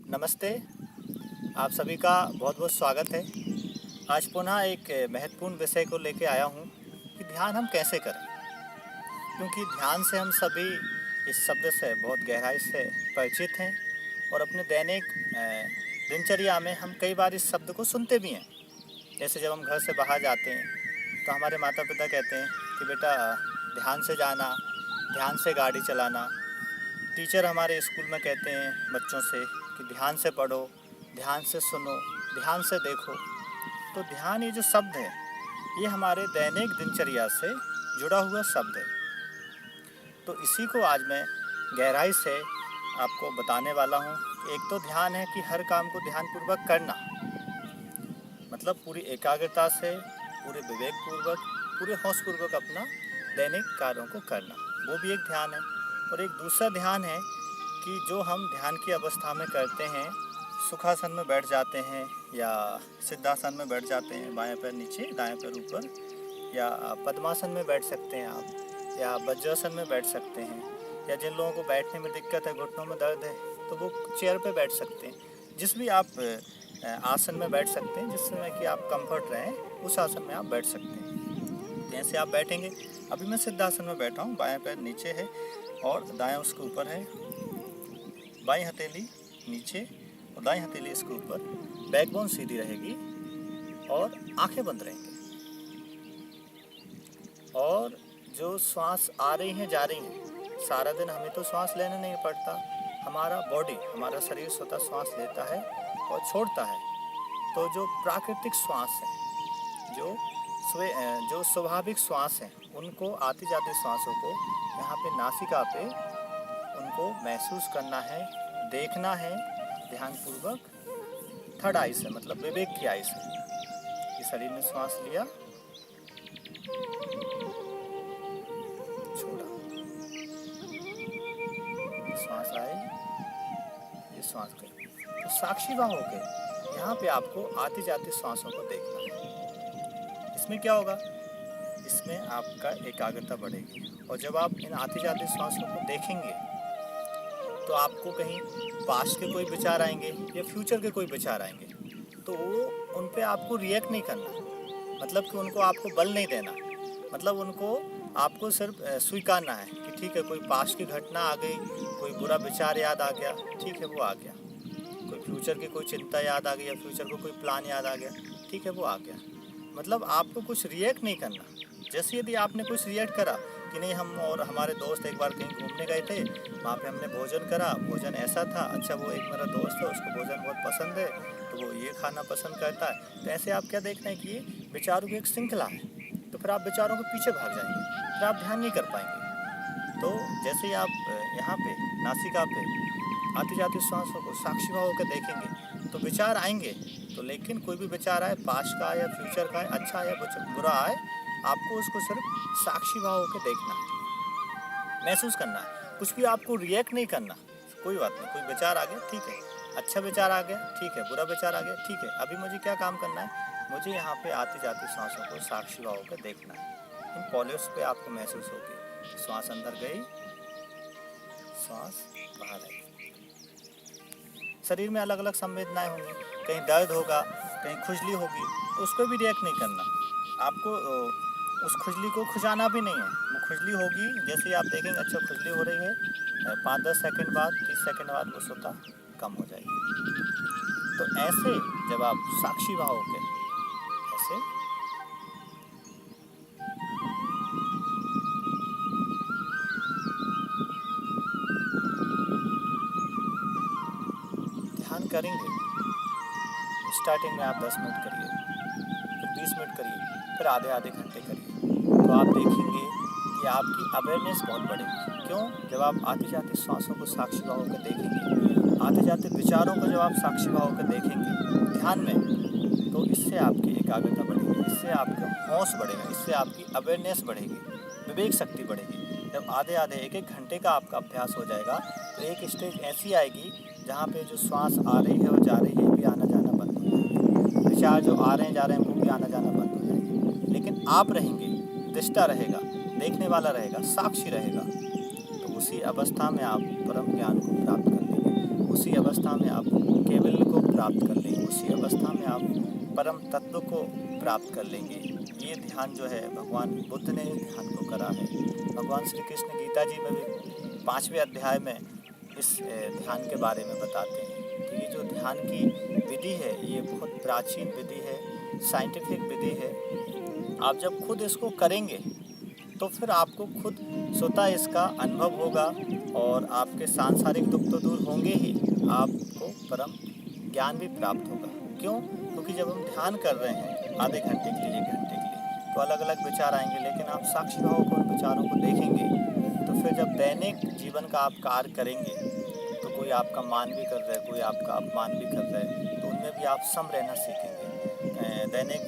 नमस्ते। आप सभी का बहुत बहुत स्वागत है। आज पुनः एक महत्वपूर्ण विषय को लेके आया हूँ कि ध्यान हम कैसे करें, क्योंकि ध्यान से हम सभी इस शब्द से बहुत गहराई से परिचित हैं और अपने दैनिक दिनचर्या में हम कई बार इस शब्द को सुनते भी हैं। जैसे जब हम घर से बाहर जाते हैं तो हमारे माता पिता कहते हैं कि बेटा ध्यान से जाना, ध्यान से गाड़ी चलाना। टीचर हमारे स्कूल में कहते हैं बच्चों से कि ध्यान से पढ़ो, ध्यान से सुनो, ध्यान से देखो। तो ध्यान ये जो शब्द है ये हमारे दैनिक दिनचर्या से जुड़ा हुआ शब्द है। तो इसी को आज मैं गहराई से आपको बताने वाला हूँ। एक तो ध्यान है कि हर काम को ध्यानपूर्वक करना, मतलब पूरी एकाग्रता से, पूरे विवेकपूर्वक, पूरे होशपूर्वक अपना दैनिक कार्यों को करना, वो भी एक ध्यान है। और एक दूसरा ध्यान है कि जो हम ध्यान की अवस्था में करते हैं, सुखासन में बैठ जाते हैं या सिद्धासन में बैठ जाते हैं, बाएं पैर नीचे दाएं पैर ऊपर, या पद्मासन में बैठ सकते हैं आप, या वज्रासन में बैठ सकते हैं, या जिन लोगों को बैठने में दिक्कत है, घुटनों में दर्द है, तो वो चेयर पे बैठ सकते हैं। जिस भी आप आसन में बैठ सकते हैं जिसमें कि आप कंफर्ट रहें, उस आसन में आप बैठ सकते हैं। जैसे आप बैठेंगे, अभी मैं सिद्धासन में बैठा हूँ, बाएं पैर नीचे है और दाएं उसके ऊपर है, बाईं हथेली नीचे और दाईं हथेली इसके ऊपर, बैकबोन सीधी रहेगी और आंखें बंद रहेंगी। और जो श्वास आ रही हैं जा रही हैं, सारा दिन हमें तो श्वास लेना नहीं पड़ता, हमारा बॉडी, हमारा शरीर स्वतः श्वास लेता है और छोड़ता है। तो जो प्राकृतिक श्वास है, जो स्वाभाविक श्वास है, उनको आती जाती श्वासों को यहाँ पे नासिका पे उनको महसूस करना है, देखना है ध्यानपूर्वक, थर्ड आई से, मतलब विवेक की आई से। कि शरीर में श्वास लिया, छोड़ा, श्वास आए, ये श्वास गई। तो साक्षी भाव होके यहाँ पे आपको आती जाती श्वासों को देखना है। इसमें क्या होगा, इसमें आपका एकाग्रता बढ़ेगी। और जब आप इन आती जाती श्वासों को देखेंगे तो आपको कहीं पास्ट के कोई विचार आएंगे या फ्यूचर के कोई विचार आएंगे, तो वो उन पे आपको रिएक्ट नहीं करना, मतलब कि उनको आपको बल नहीं देना, मतलब उनको आपको सिर्फ स्वीकारना है कि ठीक है, कोई पास्ट की घटना आ गई, कोई बुरा विचार याद आ गया, ठीक है वो आ गया, कोई फ्यूचर की कोई चिंता याद आ गई या फ्यूचर को कोई प्लान याद आ गया, ठीक है वो आ गया। मतलब आपको कुछ रिएक्ट नहीं करना। जैसे यदि आपने कुछ रिएक्ट करा कि नहीं, हम और हमारे दोस्त एक बार कहीं घूमने गए थे, वहाँ पे हमने भोजन करा, भोजन ऐसा था, अच्छा वो एक मेरा दोस्त है, उसको भोजन बहुत पसंद है तो वो ये खाना पसंद करता है। तो ऐसे आप क्या देख रहे हैं कि ये विचारों की एक श्रृंखला है, तो फिर आप विचारों के पीछे भाग जाएंगे, फिर आप ध्यान नहीं कर पाएंगे। तो जैसे ही आप यहाँ पे नासिका पे आती जाती श्वासों को साक्षी भाव होकर देखेंगे तो विचार आएंगे, तो लेकिन कोई भी विचार आए, पास्ट का या फ्यूचर का, अच्छा या बुरा आए, आपको उसको सिर्फ साक्षी भाव होकर देखना है, महसूस करना है। कुछ भी आपको रिएक्ट नहीं करना। कोई बात नहीं, कोई विचार आ गया, ठीक है, अच्छा विचार आ गया, ठीक है, बुरा विचार आ गया, ठीक है, अभी मुझे क्या काम करना है, मुझे यहाँ पे आती जाती सांसों को साक्षी भाव होकर देखना है। इन पॉलिस पे आपको महसूस होगी, श्वास अंदर गई, श्वास बाहर आई। शरीर में अलग अलग संवेदनाएं होंगी, कहीं दर्द होगा, कहीं खुजली होगी, तो उस पर भी रिएक्ट नहीं करना। आपको उस खुजली को खुजाना भी नहीं है, वो खुजली होगी, जैसे ही आप देखेंगे अच्छा खुजली हो रही है, 5-10 सेकंड बाद, 30 सेकंड बाद वो स्वतः कम हो जाएगी। तो ऐसे जब आप साक्षी भाव होकर ऐसे ध्यान करेंगे, स्टार्टिंग में आप 10 मिनट करिए, फिर 20 मिनट करिए, फिर आधे घंटे करिए, तो आप देखेंगे कि आपकी अवेयरनेस बहुत बढ़ेगी। क्यों? जब आप आती जाती सांसों को साक्षी भाव होकर देखेंगे, आते जाते विचारों को जब आप साक्षी भाव होकर देखेंगे ध्यान में, तो इससे आपकी एकाग्रता बढ़ेगी, इससे आपका होश बढ़ेगा, इससे आपकी अवेयरनेस बढ़ेगी, विवेक शक्ति बढ़ेगी। जब आधे एक घंटे का आपका अभ्यास हो जाएगा तो एक स्टेज ऐसी आएगी जहाँ पे जो श्वास आ रही है और जा रही है भी आना जाना बंद हो जाएगी, विचार जो आ रहे हैं जा रहे हैं वो भी आना जाना बंद हो जाएगी, लेकिन आप रहेंगे, दृष्टा रहेगा, देखने वाला रहेगा, साक्षी रहेगा। तो उसी अवस्था में आप परम ज्ञान को प्राप्त कर लेंगे, उसी अवस्था में आप प्राप्त कर लेंगे, उसी अवस्था में आप परम तत्व को प्राप्त कर लेंगे। ये ध्यान जो है भगवान बुद्ध ने इस ध्यान को करा है। भगवान श्री कृष्ण गीता जी में भी 5वें अध्याय में इस ध्यान के बारे में बताते हैं। तो ये जो ध्यान की विधि है ये बहुत प्राचीन विधि है, साइंटिफिक विधि है। आप जब खुद इसको करेंगे तो फिर आपको खुद स्वतः इसका अनुभव होगा और आपके सांसारिक दुख तो दूर होंगे ही, आपको परम ज्ञान भी प्राप्त होगा। क्यों? क्योंकि जब हम ध्यान कर रहे हैं आधे घंटे के लिए, 1 घंटे के लिए, तो अलग अलग विचार आएंगे, लेकिन आप साक्षी भाव को उन विचारों को देखेंगे। तो फिर जब दैनिक जीवन का आप कार्य करेंगे तो कोई आपका मान भी कर रहा है, कोई आपका अपमान भी कर रहा है, तो उनमें भी आप सम रहना सीखेंगे। दैनिक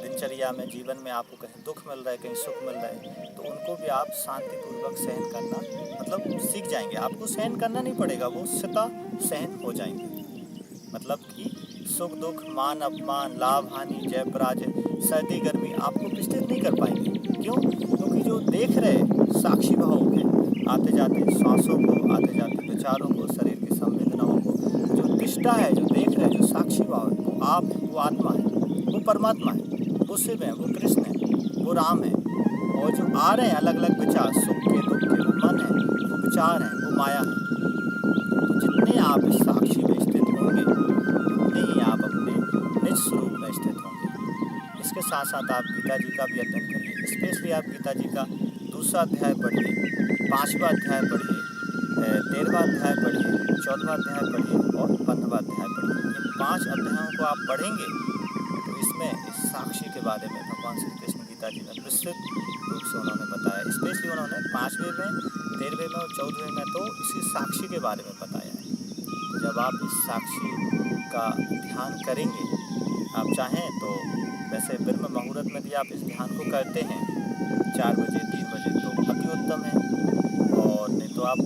दिनचर्या में, जीवन में आपको कहीं दुख मिल रहा है, कहीं सुख मिल रहा है, तो उनको भी आप शांतिपूर्वक सहन करना मतलब सीख जाएंगे। आपको सहन करना नहीं पड़ेगा, वो स्वतः सहन हो जाएंगे। मतलब कि सुख दुख, मान अपमान, लाभ हानि, जय पराजय, सर्दी गर्मी आपको विचलित नहीं कर पाएंगे। क्यों? क्योंकि जो देख रहे साक्षी भाव के आते जाते सांसों को, आते जाते विचारों को, शरीर की संवेदनाओं को, जो दृष्टा है, जो देख रहे, जो साक्षी भाव है, वो आप है, वो आत्मा है, वो परमात्मा है, वो शिव है, वो कृष्ण है, वो राम है। और जो आ रहे हैं अलग अलग विचार, सुख के दुख के, वो मन है, वो विचार है, वो माया है। तो जितने आप इस साक्षी में स्थित होंगे उतने ही आप अपने निज स्वरूप में स्थित होंगे। इसके साथ साथ आप गीता जी का भी अध्ययन करिए। स्पेशली आप गीता जी का 2वां अध्याय पढ़िए, 5वां अध्याय पढ़िए, 13वां अध्याय पढ़िए, 14वां अध्याय पढ़िए और 15वां अध्याय पढ़िए। इन 5 अध्यायों को आप पढ़ेंगे तो इसमें इस साक्षी के बारे में भगवान श्री कृष्ण गीता जी में विस्तृत रूप से उन्होंने बताया। स्पेशली उन्होंने 5वें में, 13वें में और 14वें में तो इसी साक्षी के बारे में बताया है। तो जब आप इस साक्षी का ध्यान करेंगे, आप चाहें तो वैसे ब्रह्म मुहूर्त में भी आप इस ध्यान को करते हैं 4 बजे, 3 बजे, तो अति उत्तम है। और नहीं तो आप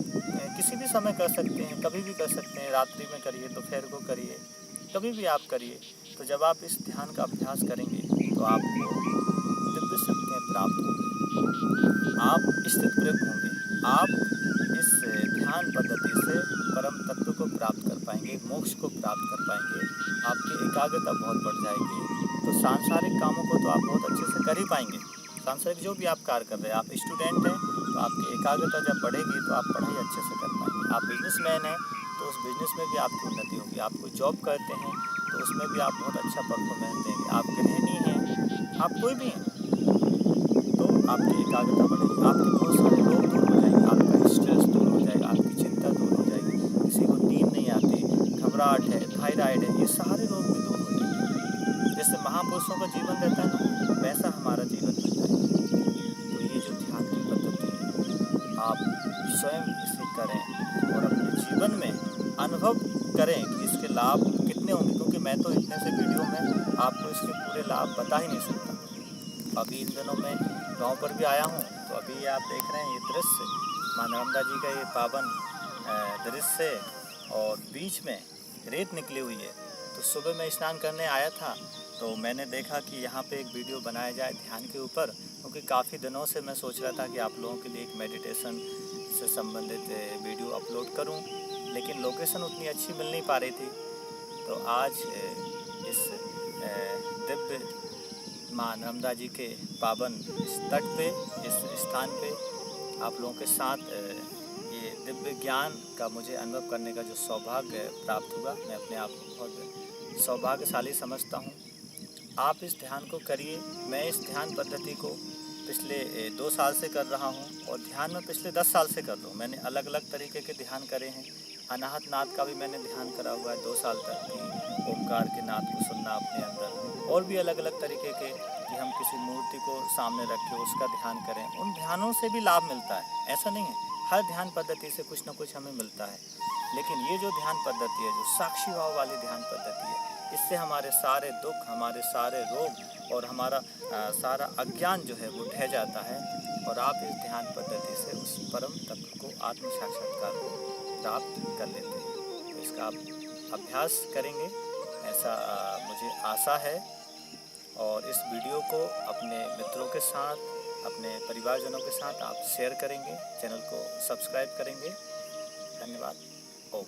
किसी भी समय कर सकते हैं, कभी भी कर सकते हैं, रात्रि में करिए, दोपहर को करिए, कभी भी आप करिए। तो जब आप इस ध्यान का अभ्यास करेंगे तो आपको दिव्य शक्तियाँ प्राप्त होंगी, आप स्थितप्रज्ञ होंगे, आप इस ध्यान पद्धति से परम तत्व को प्राप्त कर पाएंगे, मोक्ष को प्राप्त कर पाएंगे, आपकी एकाग्रता बहुत बढ़ जाएगी। तो सांसारिक कामों को तो आप बहुत अच्छे से कर ही पाएंगे। सांसारिक जो भी आप कार्य कर रहे हैं, आप स्टूडेंट हैं तो आपकी एकाग्रता जब बढ़ेगी तो आप पढ़ाई अच्छे से कर पाएंगे। आप बिजनेसमैन हैं तो उस बिजनेस में भी आपकी उन्नति होगी। आप कोई जॉब करते हैं तो उसमें भी आप बहुत अच्छा परफॉर्मेंस देंगे। आप गृहिणी हैं, आप कोई भी हैं, तो आपकी एकाग्रता बढ़ेगी, आपके बहुत सारे रोग दूर हो जाएंगे, आपका स्ट्रेस दूर हो जाएगा, आपकी चिंता दूर हो जाएगी, किसी को नींद नहीं आती, घबराहट है, थायराइड है, ये सारे रोग भी दूर हो जाएंगे। जैसे महापुरुषों का जीवन रहता है ना, वैसा हमारा जीवन बन जाएगा। तो ये जो ध्यान की पद्धति है, आप स्वयं इसे करें और अपने जीवन में अनुभव करें कि इसके लाभ कितने होंगे। क्योंकि मैं तो इतने से वीडियो में आपको इसके पूरे लाभ बता ही नहीं सकता। अभी इन दिनों में गांव पर भी आया हूं, तो अभी आप देख रहे हैं ये दृश्य माँ नर्मदा जी का, ये पावन दृश्य, और बीच में रेत निकली हुई है। तो सुबह मैं स्नान करने आया था तो मैंने देखा कि यहाँ पे एक वीडियो बनाया जाए ध्यान के ऊपर, क्योंकि काफ़ी दिनों से मैं सोच रहा था कि आप लोगों के लिए एक मेडिटेशन से संबंधित वीडियो अपलोड करूं, लेकिन लोकेशन उतनी अच्छी मिल नहीं पा रही थी। तो आज इस दिव्य माँ नर्मदा जी के पावन इस तट पे, इस स्थान पे आप लोगों के साथ ये दिव्य ज्ञान का मुझे अनुभव करने का जो सौभाग्य प्राप्त हुआ, मैं अपने आप को बहुत सौभाग्यशाली समझता हूँ। आप इस ध्यान को करिए। मैं इस ध्यान पद्धति को पिछले 2 साल से कर रहा हूँ और ध्यान में पिछले 10 साल से कर रहा हूँ। मैंने अलग अलग तरीके के ध्यान करे हैं। अनाहत नाद का भी मैंने ध्यान करा हुआ है 2 साल तक, कि ओमकार के नाद को सुनना अपने अंदर, और भी अलग अलग तरीके के कि हम किसी मूर्ति को सामने रख के उसका ध्यान करें। उन ध्यानों से भी लाभ मिलता है, ऐसा नहीं है, हर ध्यान पद्धति से कुछ ना कुछ हमें मिलता है। लेकिन ये जो ध्यान पद्धति है, जो साक्षी भाव वाली ध्यान पद्धति है, इससे हमारे सारे दुख, हमारे सारे रोग और हमारा सारा अज्ञान जो है वो ढह जाता है, और आप इस ध्यान पद्धति से उस परम तत्व को, आत्म साक्षात्कार को प्राप्त कर लेते हैं। तो इसका आप अभ्यास करेंगे ऐसा मुझे आशा है। और इस वीडियो को अपने मित्रों के साथ, अपने परिवारजनों के साथ आप शेयर करेंगे, चैनल को सब्सक्राइब करेंगे। धन्यवाद। ओम।